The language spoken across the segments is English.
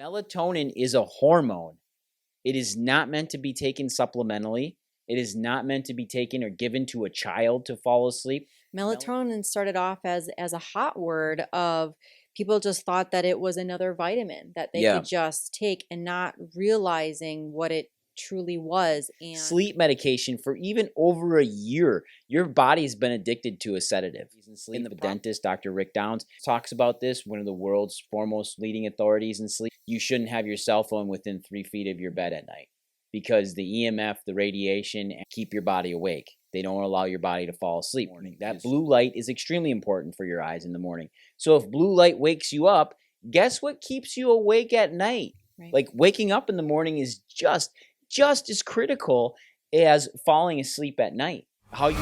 Melatonin is a hormone. It is not meant to be taken supplementally. It is not meant to be taken or given to a child to fall asleep. Melatonin started off as a hot word of people just thought that it was another vitamin that they could just take and not realizing what it truly was. And sleep medication for even over a year. Your body's been addicted to a sedative. In the dentist, Dr. Rick Downs, talks about this, one of the world's foremost leading authorities in sleep. You shouldn't have your cell phone within 3 feet of your bed at night because the EMF, the radiation, keep your body awake. They don't allow your body to fall asleep. That blue light is extremely important for your eyes in the morning. So if blue light wakes you up, guess what keeps you awake at night? Right. Like waking up in the morning is just as critical as falling asleep at night. How you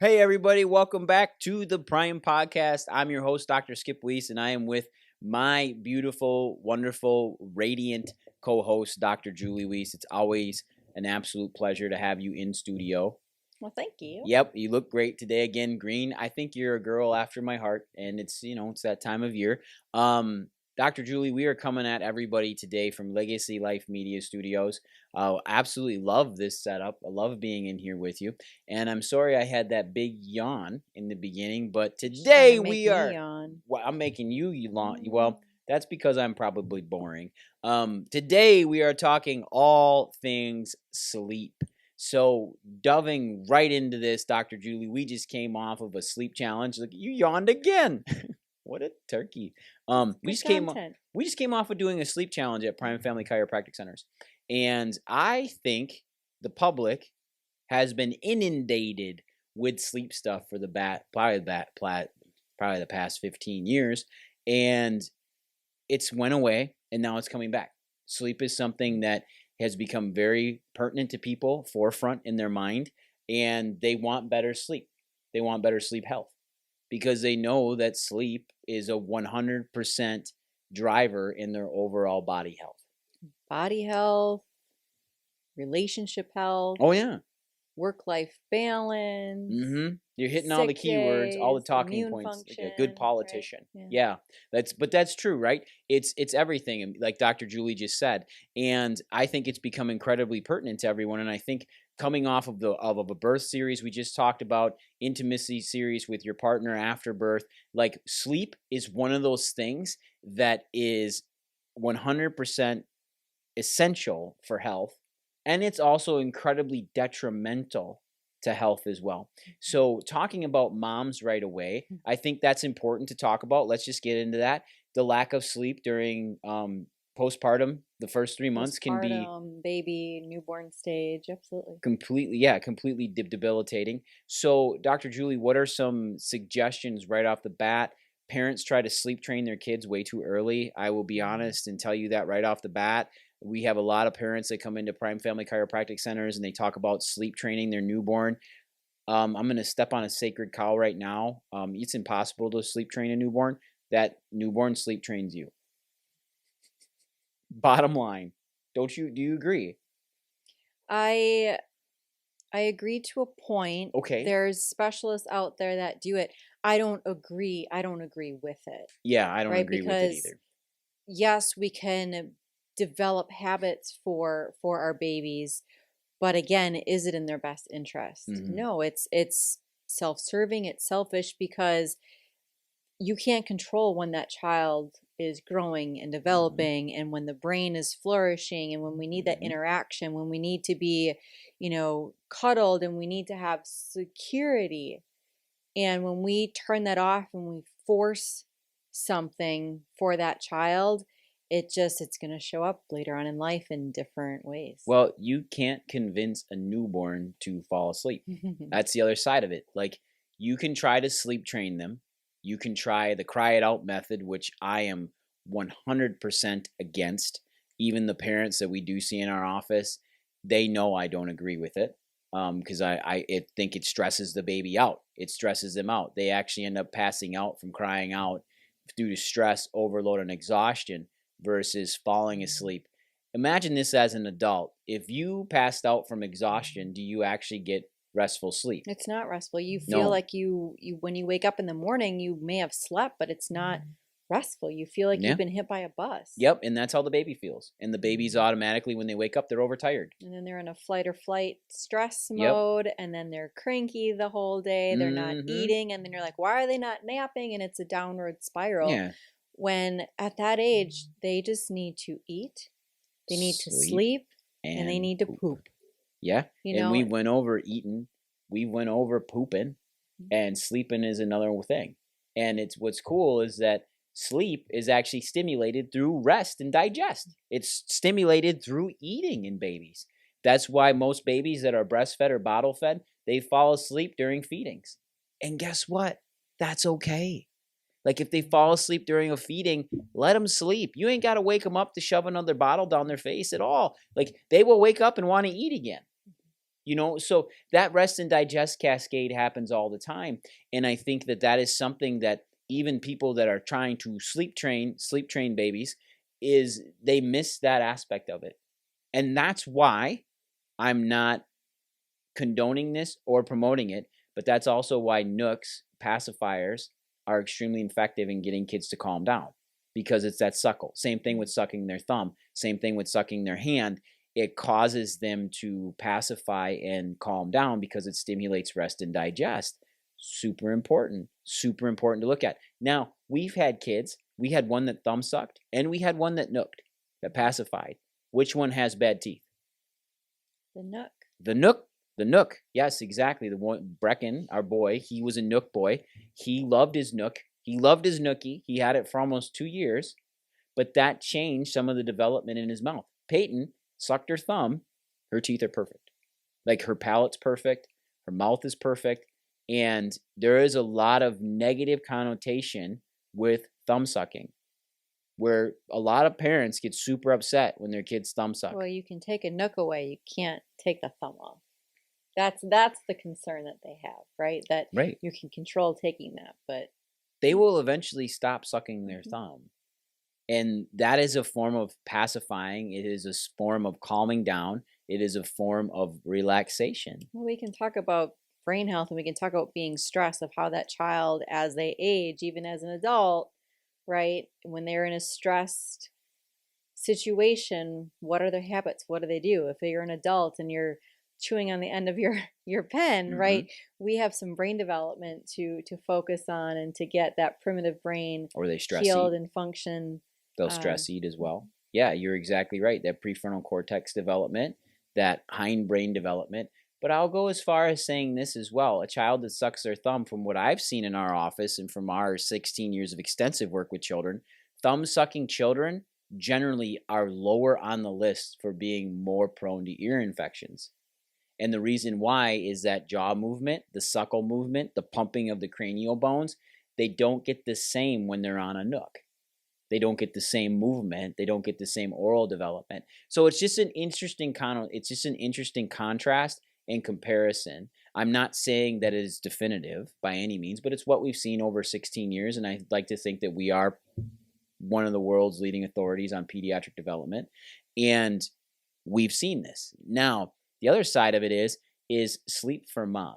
Hey everybody, welcome back to the Prime Podcast. I'm your host, Dr. Skip Wyss, and I am with my beautiful, wonderful, radiant co-host, Dr. Julie Wyss. It's always an absolute pleasure to have you in studio. Well, thank you. Yep, you look great today. Again, green. I think you're a girl after my heart, and it's that time of year. Dr. Julie, we are coming at everybody today from Legacy Life Media Studios. Absolutely love this setup. I love being in here with you. And I'm sorry I had that big yawn in the beginning, but today we are... Well, I'm making you yawn. Well, that's because I'm probably boring. Today we are talking all things sleep. So diving right into this, Dr. Julie, we just came off of a sleep challenge. Look, you yawned again. What a turkey. We just came off of doing a sleep challenge at Prime Family Chiropractic Centers. And I think the public has been inundated with sleep stuff for probably the past 15 years. And it's went away and now it's coming back. Sleep is something that has become very pertinent to people, forefront in their mind, and they want better sleep. They want better sleep health because they know that sleep is a 100% driver in their overall body health. Body health, relationship health. Oh, yeah. Work-life balance. Mm-hmm. You're hitting all the keywords, all the talking points. Function, like a good politician. Right? Yeah. That's true, right? It's everything, like Dr. Julie just said. And I think it's become incredibly pertinent to everyone. And I think coming off of a birth series we just talked about, intimacy series with your partner after birth, like sleep is one of those things that is 100% essential for health. And it's also incredibly detrimental to health as well. So talking about moms right away, I think that's important to talk about. Let's just get into that. The lack of sleep during postpartum, the first 3 months can be baby, newborn stage. Absolutely. Completely debilitating. So Dr. Julie, what are some suggestions right off the bat? Parents try to sleep train their kids way too early. I will be honest and tell you that right off the bat. We have a lot of parents that come into Prime Family Chiropractic Centers and they talk about sleep training their newborn. I'm going to step on a sacred cow right now. It's impossible to sleep train a newborn. That newborn sleep trains you. Bottom line. Do you agree? I agree to a point. Okay. There's specialists out there that do it. I don't agree with it. Yeah, I don't agree with it either. Yes, we can develop habits for our babies, but again, is it in their best interest? Mm-hmm. No, it's self-serving, it's selfish because you can't control when that child is growing and developing, mm-hmm. and when the brain is flourishing, and when we need that mm-hmm. interaction, when we need to be, cuddled, and we need to have security. And when we turn that off and we force something for that child, it's going to show up later on in life in different ways. Well, you can't convince a newborn to fall asleep. That's the other side of it. Like, you can try to sleep train them. You can try the cry it out method, which I am 100% against. Even the parents that we do see in our office, they know I don't agree with it. because I think it stresses the baby out. It stresses them out. They actually end up passing out from crying out due to stress, overload, and exhaustion versus falling asleep. Imagine this as an adult. If you passed out from exhaustion, do you actually get restful sleep? It's not restful. You feel No. like you when you wake up in the morning, you may have slept, but it's not restful. You feel like Yeah. you've been hit by a bus. Yep, and that's how the baby feels. And the baby's automatically, when they wake up, they're overtired. And then they're in a fight or flight stress Yep. mode, and then they're cranky the whole day. They're not Mhm. eating, and then you're like, why are they not napping? And it's a downward spiral. Yeah. When at that age, they just need to eat, they need to sleep, and they need to poop. Yeah. You And know, we went over eating, we went over pooping, and sleeping is another thing. And it's what's cool is that sleep is actually stimulated through rest and digest. It's stimulated through eating in babies. That's why most babies that are breastfed or bottle fed, they fall asleep during feedings. And guess what? That's okay. Like if they fall asleep during a feeding, let them sleep. You ain't got to wake them up to shove another bottle down their face at all. Like they will wake up and want to eat again. So that rest and digest cascade happens all the time. And I think that is something that even people that are trying to sleep train babies, is they miss that aspect of it. And that's why I'm not condoning this or promoting it, but that's also why nooks, pacifiers, are extremely effective in getting kids to calm down, because it's that suckle. Same thing with sucking their thumb, same thing with sucking their hand. It causes them to pacify and calm down because it stimulates rest and digest. Super important to look at. Now, we've had kids, we had one that thumb sucked and we had one that nooked, that pacified. Which one has bad teeth? the nook. The nook. Yes, exactly. The one, Brecken, our boy, he was a nook boy. He loved his nook. He loved his nookie. He had it for almost 2 years, but that changed some of the development in his mouth. Peyton sucked her thumb. Her teeth are perfect. Like her palate's perfect. Her mouth is perfect. And there is a lot of negative connotation with thumb sucking, where a lot of parents get super upset when their kids thumb suck. Well, you can take a nook away. You can't take the thumb off. That's the concern that they have, right? That Right. you can control taking that, but They will eventually stop sucking their thumb. And that is a form of pacifying. It is a form of calming down. It is a form of relaxation. well, we can talk about brain health and we can talk about being stressed, of how that child, as they age, even as an adult, right? When they're in a stressed situation, what are their habits? What do they do? If you're an adult and you're chewing on the end of your pen, right? We have some brain development to focus on, and to get that primitive brain Or they stress healed eat. and function. They'll stress eat as well. Yeah, you're exactly right. That prefrontal cortex development, that hindbrain development. But I'll go as far as saying this as well. A child that sucks their thumb, from what I've seen in our office and from our 16 years of extensive work with children, thumb sucking children generally are lower on the list for being more prone to ear infections. And the reason why is that jaw movement, the suckle movement, the pumping of the cranial bones, they don't get the same when they're on a nook. They don't get the same movement. They don't get the same oral development. So it's just an interesting contrast and comparison. I'm not saying that it is definitive by any means, but it's what we've seen over 16 years. And I'd like to think that we are one of the world's leading authorities on pediatric development. And we've seen this. Now, the other side of it is sleep for mom.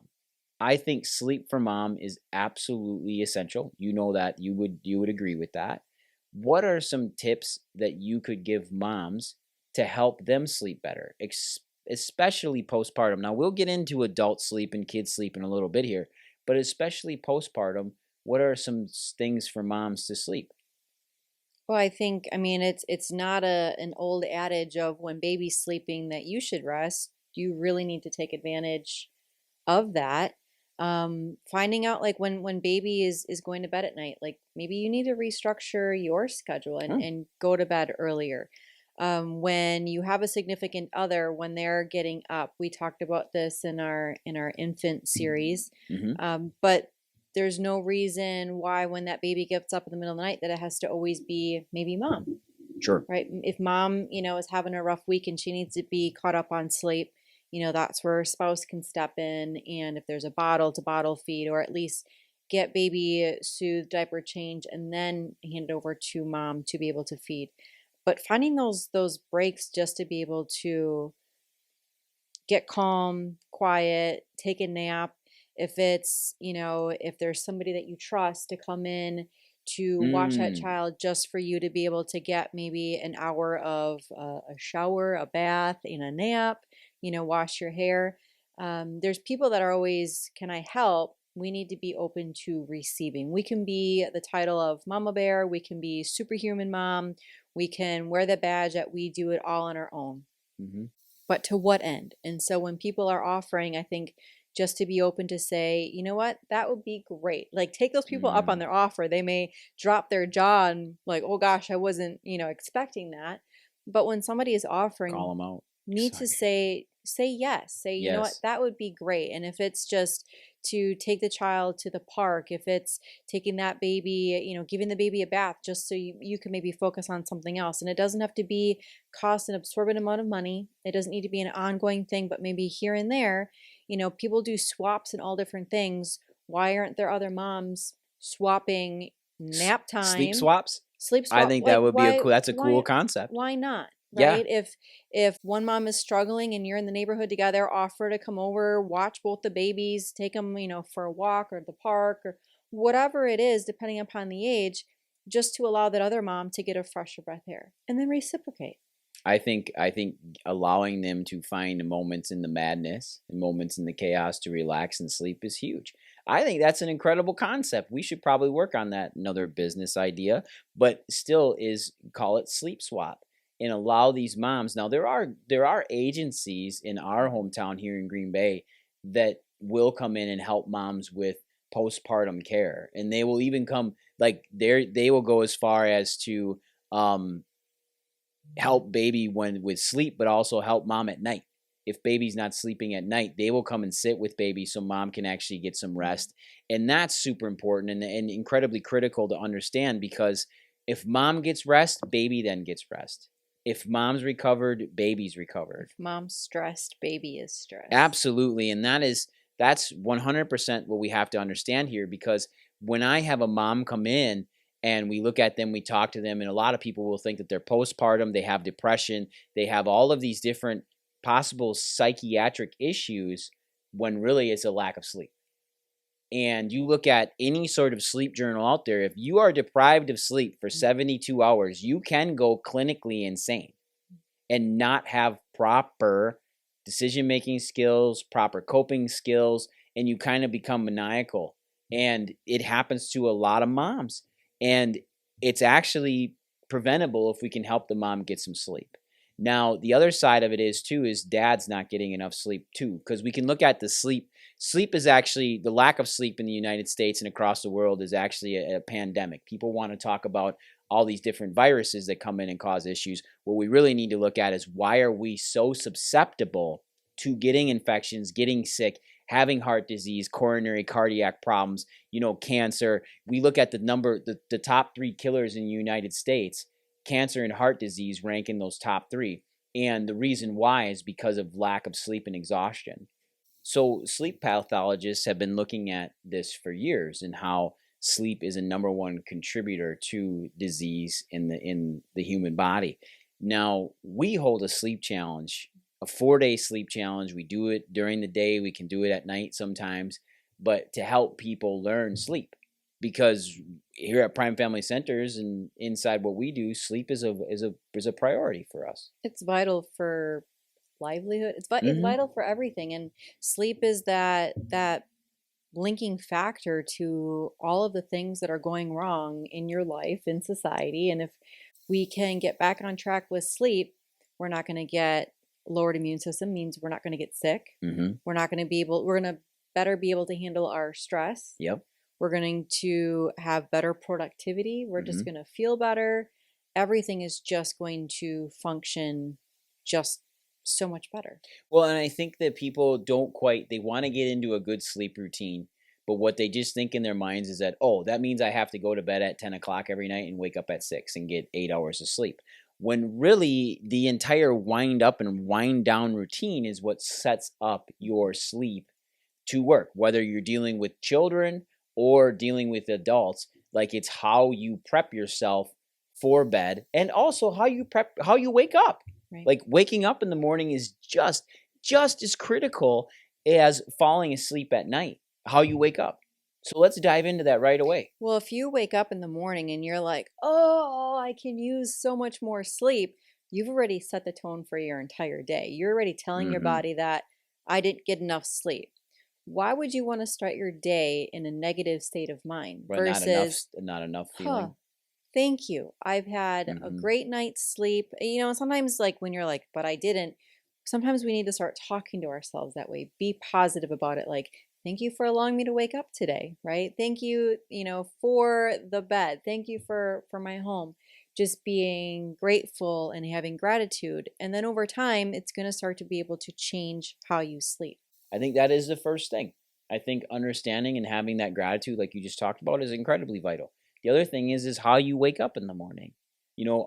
I think sleep for mom is absolutely essential. You know that. You would agree with that. What are some tips that you could give moms to help them sleep better, especially postpartum? Now, we'll get into adult sleep and kids sleep in a little bit here, but especially postpartum, what are some things for moms to sleep? Well, I mean, it's not an old adage of when baby's sleeping that you should rest. You really need to take advantage of that. Finding out, like, when baby is going to bed at night, like maybe you need to restructure your schedule and go to bed earlier. When you have a significant other, when they're getting up, we talked about this in our infant series. But there's no reason why, when that baby gets up in the middle of the night, that it has to always be maybe mom. Sure. Right? If mom, is having a rough week and she needs to be caught up on sleep, that's where a spouse can step in. And if there's a bottle, to bottle feed, or at least get baby soothed, diaper change, and then hand it over to mom to be able to feed. But finding those breaks just to be able to get calm, quiet, take a nap. If it's, if there's somebody that you trust to come in to watch that Mm. child just for you to be able to get maybe an hour of a shower, a bath, and a nap, wash your hair. There's people that are always, can I help? We need to be open to receiving. We can be the title of Mama Bear. We can be superhuman mom. We can wear the badge that we do it all on our own. Mm-hmm. But to what end? And so when people are offering, I think just to be open to say, you know what, that would be great. Like, take those people up on Mm. their offer. They may drop their jaw and like, oh gosh, I wasn't, expecting that. But when somebody is Call offering, them out. need to say yes. Say, you know what, Yes. that would be great. And if it's just to take the child to the park, if it's taking that baby, giving the baby a bath just so you can maybe focus on something else. And it doesn't have to be cost an absorbent amount of money. It doesn't need to be an ongoing thing, but maybe here and there, people do swaps and all different things. Why aren't there other moms swapping nap Sleep time, swaps. sleep I swap? think that Like, would be a why cool. That's a cool why concept. why not? Yeah. Right? If one mom is struggling and you're in the neighborhood together, offer to come over, watch both the babies, take them, for a walk or the park or whatever it is, depending upon the age, just to allow that other mom to get a fresher breath air and then reciprocate. I think allowing them to find moments in the madness and moments in the chaos to relax and sleep is huge. I think that's an incredible concept. We should probably work on that. Another business idea, but still is call it sleep swap and allow these moms. Now there are agencies in our hometown here in Green Bay that will come in and help moms with postpartum care, and they will even come like they will go as far as to um help baby when with sleep, but also help mom at night. If baby's not sleeping at night, they will come and sit with baby so mom can actually get some rest. And that's super important and incredibly critical to understand, because if mom gets rest, baby then gets rest. If mom's recovered, baby's recovered. If mom's stressed, baby is stressed. Absolutely. And that's 100% what we have to understand here, because when I have a mom come in and we look at them, we talk to them, and a lot of people will think that they're postpartum, they have depression, they have all of these different possible psychiatric issues, when really it's a lack of sleep. And you look at any sort of sleep journal out there, if you are deprived of sleep for 72 hours, you can go clinically insane and not have proper decision making skills, proper coping skills, and you kind of become maniacal. And it happens to a lot of moms. And it's actually preventable if we can help the mom get some sleep. Now, the other side of it is too is dad's not getting enough sleep too, because we can look at the sleep. Sleep is actually the lack of sleep in the United States and across the world is actually a pandemic. People want to talk about all these different viruses that come in and cause issues. What we really need to look at is why are we so susceptible to getting infections, getting sick, having heart disease, coronary cardiac problems, cancer. We look at the number, the top 3 killers in the United States, cancer and heart disease rank in those top 3. And the reason why is because of lack of sleep and exhaustion. So sleep pathologists have been looking at this for years and how sleep is a number one contributor to disease in the human body. Now, we hold a sleep challenge, a 4-day sleep challenge. We do it during the day, we can do it at night sometimes, but to help people learn sleep, because here at Prime Family Centers and inside what we do, sleep is a priority for us. It's vital for livelihood. It's Mm-hmm. vital for everything, and sleep is that linking factor to all of the things that are going wrong in your life, in society. And if we can get back on track with sleep, we're not going to get lowered immune system, means we're not going to get sick. Mm-hmm. We're going to better be able to handle our stress. Yep. We're going to have better productivity. We're just Mm-hmm. going to feel better. Everything is just going to function just so much better. Well, and I think that people they want to get into a good sleep routine, but what they just think in their minds is that, oh, that means I have to go to bed at 10 o'clock every night and wake up at 6 and get 8 hours of sleep. when really the entire wind up and wind down routine is what sets up your sleep to work, whether you're dealing with children or dealing with adults. Like, it's how you prep yourself for bed, and also how you wake up. Right. Like, waking up in the morning is just as critical as falling asleep at night, how you wake up. So let's dive into that right away. Well, if you wake up in the morning and you're like, oh, I can use so much more sleep, you've already set the tone for your entire day. You're already telling your Mm-hmm. body that I didn't get enough sleep. Why would you want to start your day in a negative state of mind But versus, not enough huh, feeling. thank you. I've had a Mm-hmm. great night's sleep. Sometimes, like, when you're like, but I didn't, sometimes we need to start talking to ourselves that way. Be positive about it. Like, thank you for allowing me to wake up today, right? Thank you, for the bed. Thank you for my home. Just being grateful and having gratitude. And then over time, it's going to start to be able to change how you sleep. I think that is the first thing. I think understanding and having that gratitude, like you just talked about, is incredibly vital. The other thing is how you wake up in the morning.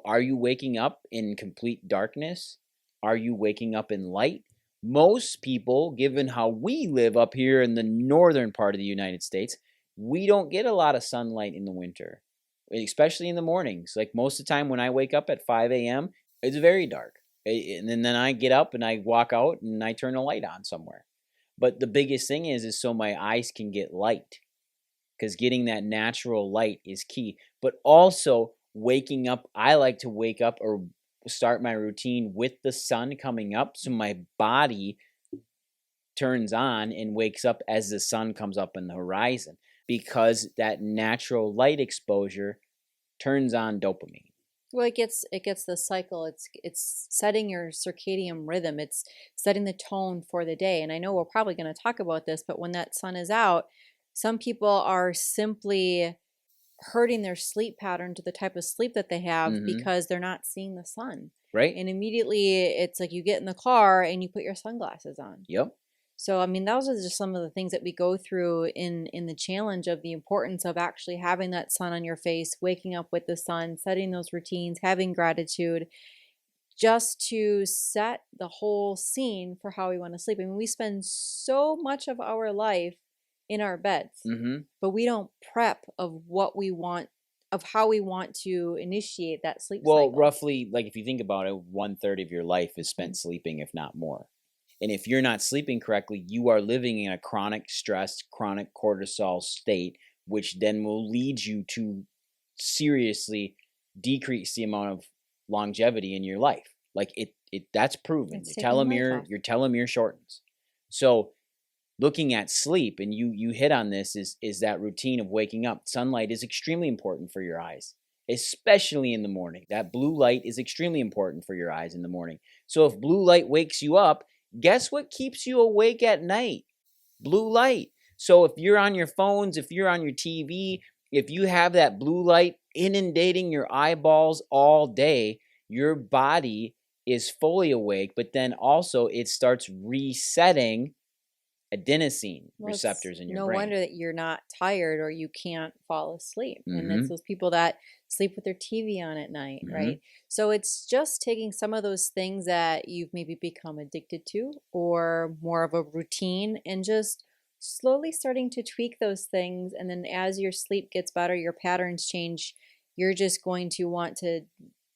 Are you waking up in complete darkness? Are you waking up in light? Most people, given how we live up here in the northern part of the United States, we don't get a lot of sunlight in the winter, especially in the mornings. Like, most of the time when I wake up at 5 a.m., it's very dark. And then I get up and I walk out and I turn a light on somewhere. But the biggest thing is so my eyes can get light, because getting that natural light is key. But also waking up, I like to wake up or start my routine with the sun coming up, so my body turns on and wakes up as the sun comes up in the horizon, because that natural light exposure turns on dopamine. Well, it gets the cycle. It's setting your circadian rhythm. It's setting the tone for the day. And I know we're probably going to talk about this, but when that sun is out, some people are simply hurting their sleep pattern to the type of sleep that they have Mm-hmm. because they're not seeing the sun. Right? And immediately it's like you get in the car and you put your sunglasses on. Yep. So, I mean, those are just some of the things that we go through in the challenge of the importance of actually having that sun on your face, waking up with the sun, setting those routines, having gratitude, just to set the whole scene for how we want to sleep. I mean, we spend so much of our life in our beds, Mm-hmm. but we don't prep of what we want, of how we want to initiate that sleep Well, cycle. roughly, like, if you think about it, 1/3 of your life is spent sleeping, if not more. And if you're not sleeping correctly, you are living in a chronic stress, chronic cortisol state, which then will lead you to seriously decrease the amount of longevity in your life. Like, that's proven. It's taking life off. Your telomere shortens. So looking at sleep, and you hit on this, is that routine of waking up. Sunlight is extremely important for your eyes, especially in the morning. That blue light is extremely important for your eyes in the morning. So if blue light wakes you up, guess what keeps you awake at night? Blue light. So if you're on your phones, if you're on your TV, if you have that blue light inundating your eyeballs all day, your body is fully awake, but then also it starts resetting adenosine Well, it's receptors in your no brain. wonder that you're not tired or you can't fall asleep. And it's Mm-hmm. those people that sleep with their TV on at night, Mm-hmm. right? So it's just taking some of those things that you've maybe become addicted to or more of a routine and just slowly starting to tweak those things. And then as your sleep gets better, your patterns change, you're just going to want to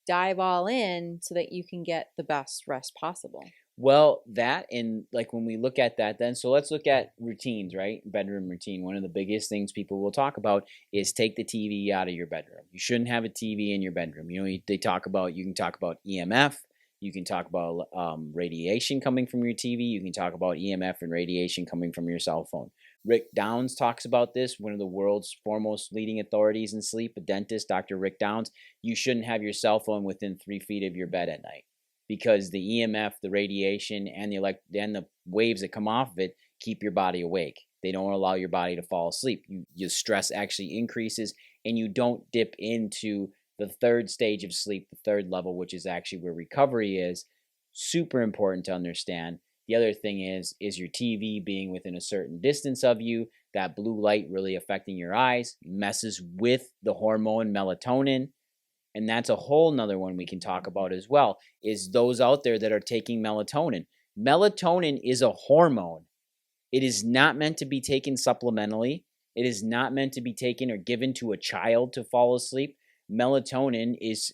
dive all in so that you can get the best rest possible. Well, that, and like when we look at that, then so let's look at routines, right? Bedroom routine. One of the biggest things people will talk about is take the TV out of your bedroom. You shouldn't have a TV in your bedroom. You can talk about EMF. You can talk about radiation coming from your TV. You can talk about EMF and radiation coming from your cell phone. Rick Downs talks about this, one of the world's foremost leading authorities in sleep, a dentist, Dr. Rick Downs. You shouldn't have your cell phone within 3 feet of your bed at night, because the EMF, the radiation, and the waves that come off of it keep your body awake. They don't allow your body to fall asleep. Your stress actually increases, and you don't dip into the third stage of sleep, the third level, which is actually where recovery is. Super important to understand. The other thing is your TV being within a certain distance of you. That blue light really affecting your eyes messes with the hormone melatonin. And that's a whole nother one we can talk about as well, is those out there that are taking melatonin. Melatonin is a hormone. It is not meant to be taken supplementally. It is not meant to be taken or given to a child to fall asleep. Melatonin is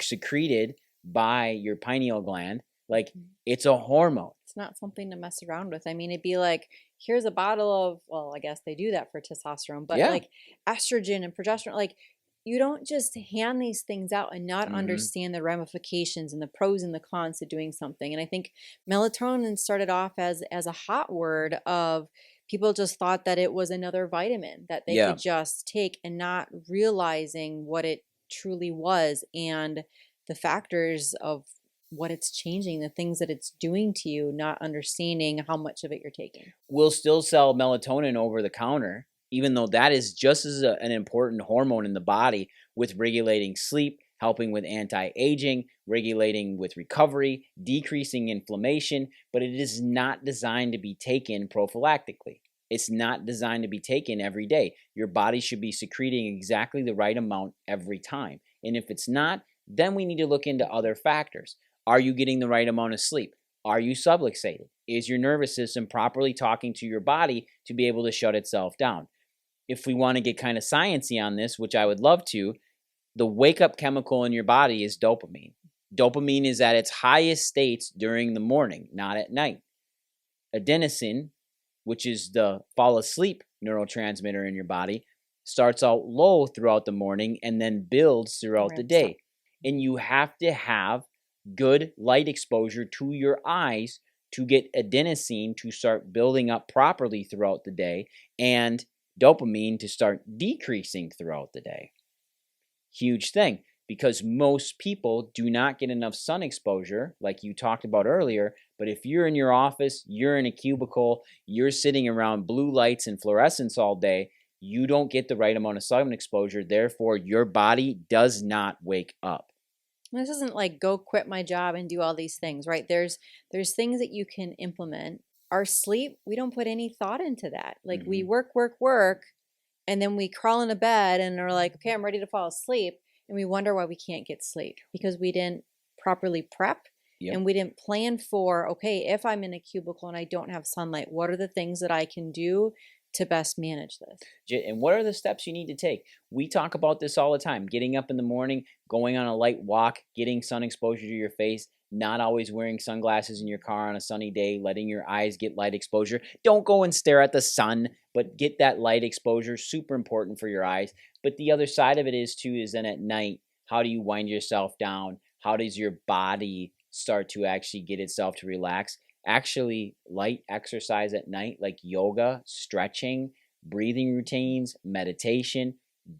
secreted by your pineal gland. Like, it's a hormone. It's not something to mess around with. I mean, it'd be like, here's a bottle of, well, I guess they do that for testosterone, but Yeah. like estrogen and progesterone, like you don't just hand these things out and not Mhm. understand the ramifications and the pros and the cons to doing something. And I think melatonin started off as a hot word of people just thought that it was another vitamin that they Yeah. could just take and not realizing what it truly was and the factors of what it's changing, the things that it's doing to you, not understanding how much of it you're taking. We'll still sell melatonin over the counter, even though that is just as an important hormone in the body, with regulating sleep, helping with anti-aging, regulating with recovery, decreasing inflammation, but it is not designed to be taken prophylactically. It's not designed to be taken every day. Your body should be secreting exactly the right amount every time. And if it's not, then we need to look into other factors. Are you getting the right amount of sleep? Are you subluxated? Is your nervous system properly talking to your body to be able to shut itself down? If we want to get kind of sciencey on this, which I would love to, the wake-up chemical in your body is dopamine. Dopamine is at its highest states during the morning, not at night. Adenosine, which is the fall asleep neurotransmitter in your body, starts out low throughout the morning and then builds throughout the Ramps up. day. And you have to have good light exposure to your eyes to get adenosine to start building up properly throughout the day and dopamine to start decreasing throughout the day. Huge thing, because most people do not get enough sun exposure, like you talked about earlier. But if you're in your office, you're in a cubicle, you're sitting around blue lights and fluorescence all day, you don't get the right amount of sun exposure. Therefore, your body does not wake up. This isn't like go quit my job and do all these things, right? There's things that you can implement. Our sleep, we don't put any thought into that. Like we work, and then we crawl into bed and are like, okay, I'm ready to fall asleep. And we wonder why we can't get sleep because we didn't properly prep. Yep. And we didn't plan for, okay, if I'm in a cubicle and I don't have sunlight, what are the things that I can do to best manage this? And what are the steps you need to take? We talk about this all the time. Getting up in the morning, going on a light walk, getting sun exposure to your face, not always wearing sunglasses in your car on a sunny day, letting your eyes get light exposure. Don't go and stare at the sun, but get that light exposure. Super important for your eyes. But the other side of it is too, is then at night, how do you wind yourself down? How does your body start to actually get itself to relax? Actually, light exercise at night, like yoga, stretching, breathing routines, meditation,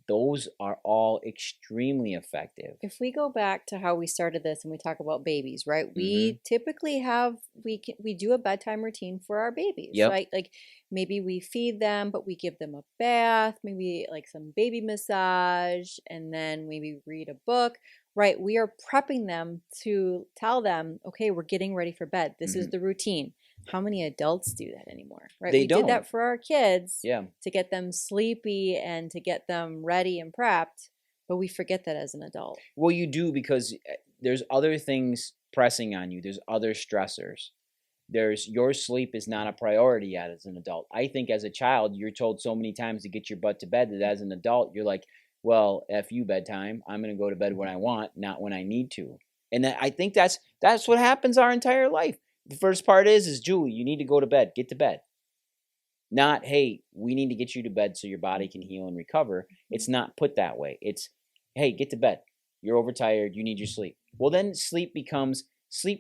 those are all extremely effective. If we go back to how we started this and we talk about babies, right? We typically have we do a bedtime routine for our babies, right? Like maybe we feed them, but we give them a bath, maybe like some baby massage, and then maybe read a book, right? We are prepping them to tell them, okay, we're getting ready for bed. This is the routine. How many adults do that anymore, right? They We don't. did that for our kids Yeah. to get them sleepy and to get them ready and prepped, but we forget that as an adult. Well, you do, because there's other things pressing on you. There's other stressors. There's your sleep is not a priority yet as an adult. I think as a child, you're told so many times to get your butt to bed that as an adult, you're like, well, F you bedtime. I'm going to go to bed when I want, not when I need to. And I think that's what happens our entire life. The first part is Julie, you need to go to bed. Get to bed. Not, hey, we need to get you to bed so your body can heal and recover. It's not put that way. It's, hey, get to bed. You're overtired. You need your sleep. Well, then sleep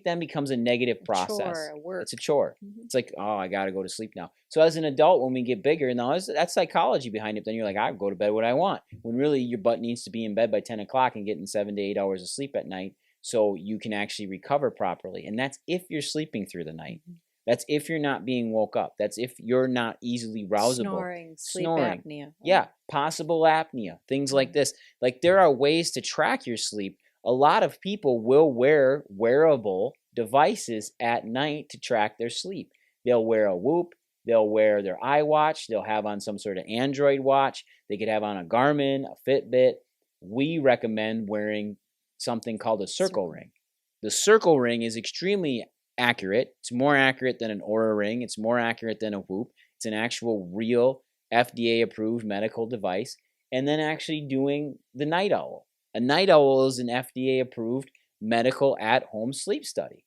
then becomes a negative process. Chore, work. It's a chore. It's like, oh, I got to go to sleep now. So as an adult, when we get bigger, now that's psychology behind it. Then you're like, I go to bed when I want. When really your butt needs to be in bed by 10 o'clock and getting 7 to 8 hours of sleep at night so you can actually recover properly. And that's if you're sleeping through the night. That's if you're not being woke up. That's if you're not easily rousable. Snoring, sleep apnea. Yeah, possible apnea, things like this. Like there are ways to track your sleep. A lot of people will wear wearable devices at night to track their sleep. They'll wear a Whoop. They'll wear their iWatch. They'll have on some sort of Android watch. They could have on a Garmin, a Fitbit. we recommend wearing something called a circle Circle. ring. The circle ring is extremely accurate. It's more accurate than an Aura ring. It's more accurate than a Whoop. It's an actual real FDA-approved medical device. And then actually doing the Night Owl. A Night Owl is an FDA-approved medical at-home sleep study.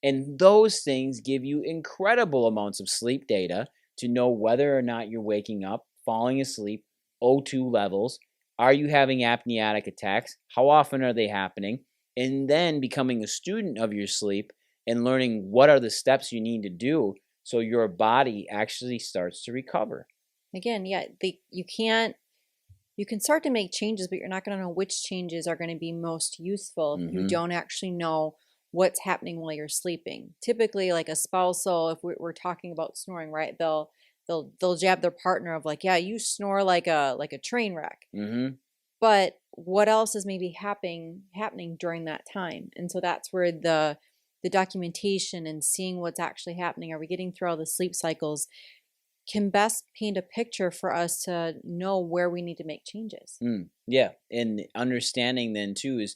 And those things give you incredible amounts of sleep data to know whether or not you're waking up, falling asleep, O2 levels. Are you having apneic attacks? How often are they happening? And then becoming a student of your sleep and learning what are the steps you need to do so your body actually starts to recover. Again, yeah, you can start to make changes, but you're not going to know which changes are going to be most useful if you don't actually know what's happening while you're sleeping. Typically, like a spousal, if we're talking about snoring, right? They'll jab their partner of like, yeah, you snore like a train wreck. But what else is maybe happening during that time? And so that's where the documentation and seeing what's actually happening, are we getting through all the sleep cycles, can best paint a picture for us to know where we need to make changes. Yeah, and understanding then too is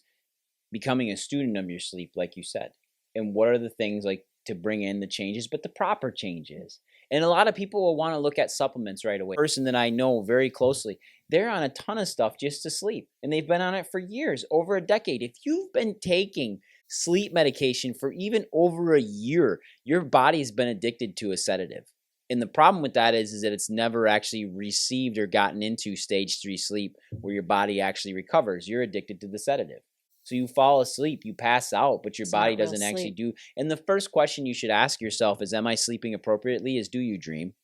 becoming a student of your sleep, like you said, and what are the things like to bring in the changes, but the proper changes. And a lot of people will want to look at supplements right away. A person that I know very closely, they're on a ton of stuff just to sleep, and they've been on it for years, over a decade. If you've been taking sleep medication for even over a year, your body's been addicted to a sedative. And the problem with that is that it's never actually received or gotten into stage 3 sleep where your body actually recovers. You're addicted to the sedative. So you fall asleep, you pass out, but your body doesn't actually do. And the first question you should ask yourself is, am I sleeping appropriately? Is, do you dream?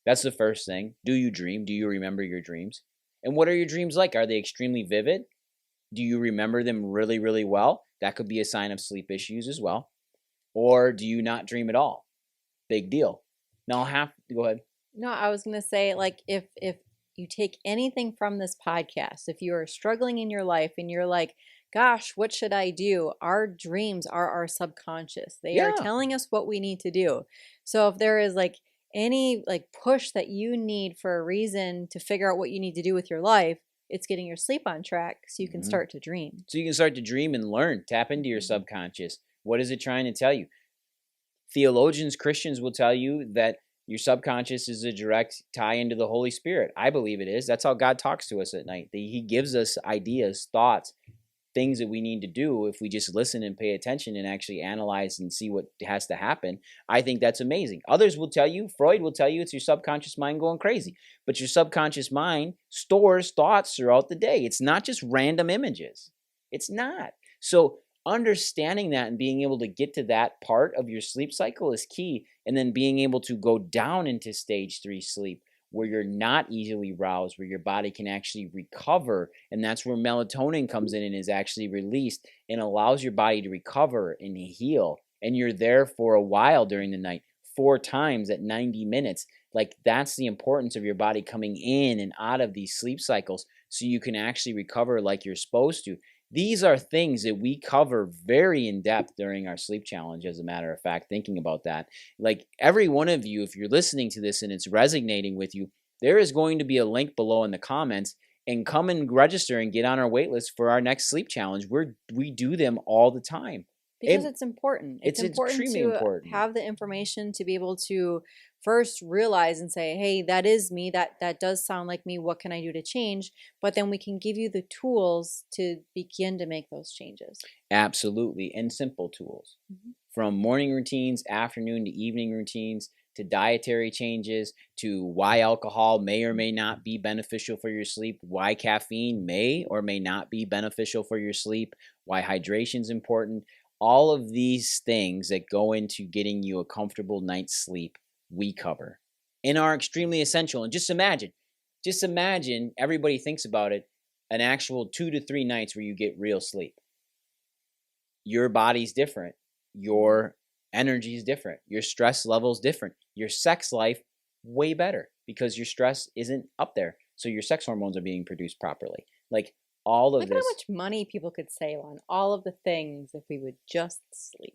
That's the first thing. Do you dream? Do you remember your dreams? And what are your dreams like? Are they extremely vivid? Do you remember them really, really well? That could be a sign of sleep issues as well. Or do you not dream at all? Big deal. Now go ahead. No, I was going to say, like, if you take anything from this podcast, if you are struggling in your life and you're like, gosh, what should I do? Our dreams are our subconscious. They are telling us what we need to do. So if there is like any like push that you need for a reason to figure out what you need to do with your life, it's getting your sleep on track so you can start to dream. So you can start to dream and learn, tap into your subconscious. What is it trying to tell you? Theologians, Christians will tell you that your subconscious is a direct tie into the Holy Spirit. I believe it is. That's how God talks to us at night. He gives us ideas, thoughts, things that we need to do if we just listen and pay attention and actually analyze and see what has to happen. I think that's amazing. Others will tell you, Freud will tell you, it's your subconscious mind going crazy. But your subconscious mind stores thoughts throughout the day. It's not just random images. It's not. So understanding that and being able to get to that part of your sleep cycle is key. And then being able to go down into stage 3 sleep where you're not easily roused, where your body can actually recover. And that's where melatonin comes in and is actually released and allows your body to recover and heal. And you're there for a while during the night, 4 times at 90 minutes. Like, that's the importance of your body coming in and out of these sleep cycles so you can actually recover like you're supposed to. These are things that we cover very in depth during our sleep challenge, as a matter of fact, thinking about that. Like, every one of you, if you're listening to this and it's resonating with you, there is going to be a link below in the comments, and come and register and get on our wait list for our next sleep challenge. We do them all the time. Because it's important. It's important extremely to important. have the information to be able to first realize and say, hey, that is me. That does sound like me. What can I do to change? But then we can give you the tools to begin to make those changes. Absolutely. And simple tools. From morning routines, afternoon to evening routines, to dietary changes, to why alcohol may or may not be beneficial for your sleep, why caffeine may or may not be beneficial for your sleep, why hydration is important. All of these things that go into getting you a comfortable night's sleep, we cover and are extremely essential. And just imagine, everybody thinks about it, an actual 2 to 3 nights where you get real sleep. Your body's different. Your energy is different. Your stress level's different. Your sex life, way better because your stress isn't up there. So your sex hormones are being produced properly. Like, all of Look this. at how much money people could save on all of the things if we would just sleep.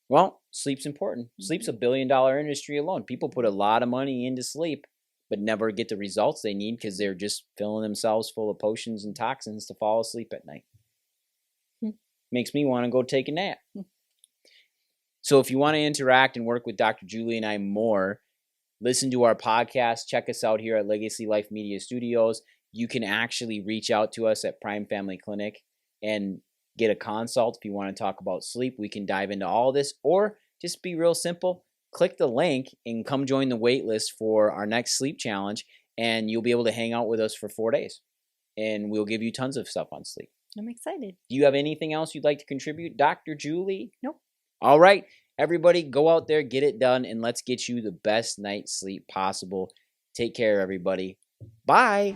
Well, sleep's important. Sleep's $1 billion industry alone. People put a lot of money into sleep. but never get the results they need because they're just filling themselves full of potions and toxins to fall asleep at night. Makes me want to go take a nap. So if you want to interact and work with Dr. Julie and I more, listen to our podcast. Check us out here at Legacy Life Media Studios. You can actually reach out to us at Prime Family Clinic and get a consult if you want to talk about sleep. We can dive into all this, or just be real simple. Click the link and come join the wait list for our next sleep challenge, and you'll be able to hang out with us for 4 days, and we'll give you tons of stuff on sleep. I'm excited. Do you have anything else you'd like to contribute, Dr. Julie? Nope. All right, everybody, go out there, get it done, and let's get you the best night's sleep possible. Take care, everybody. Bye.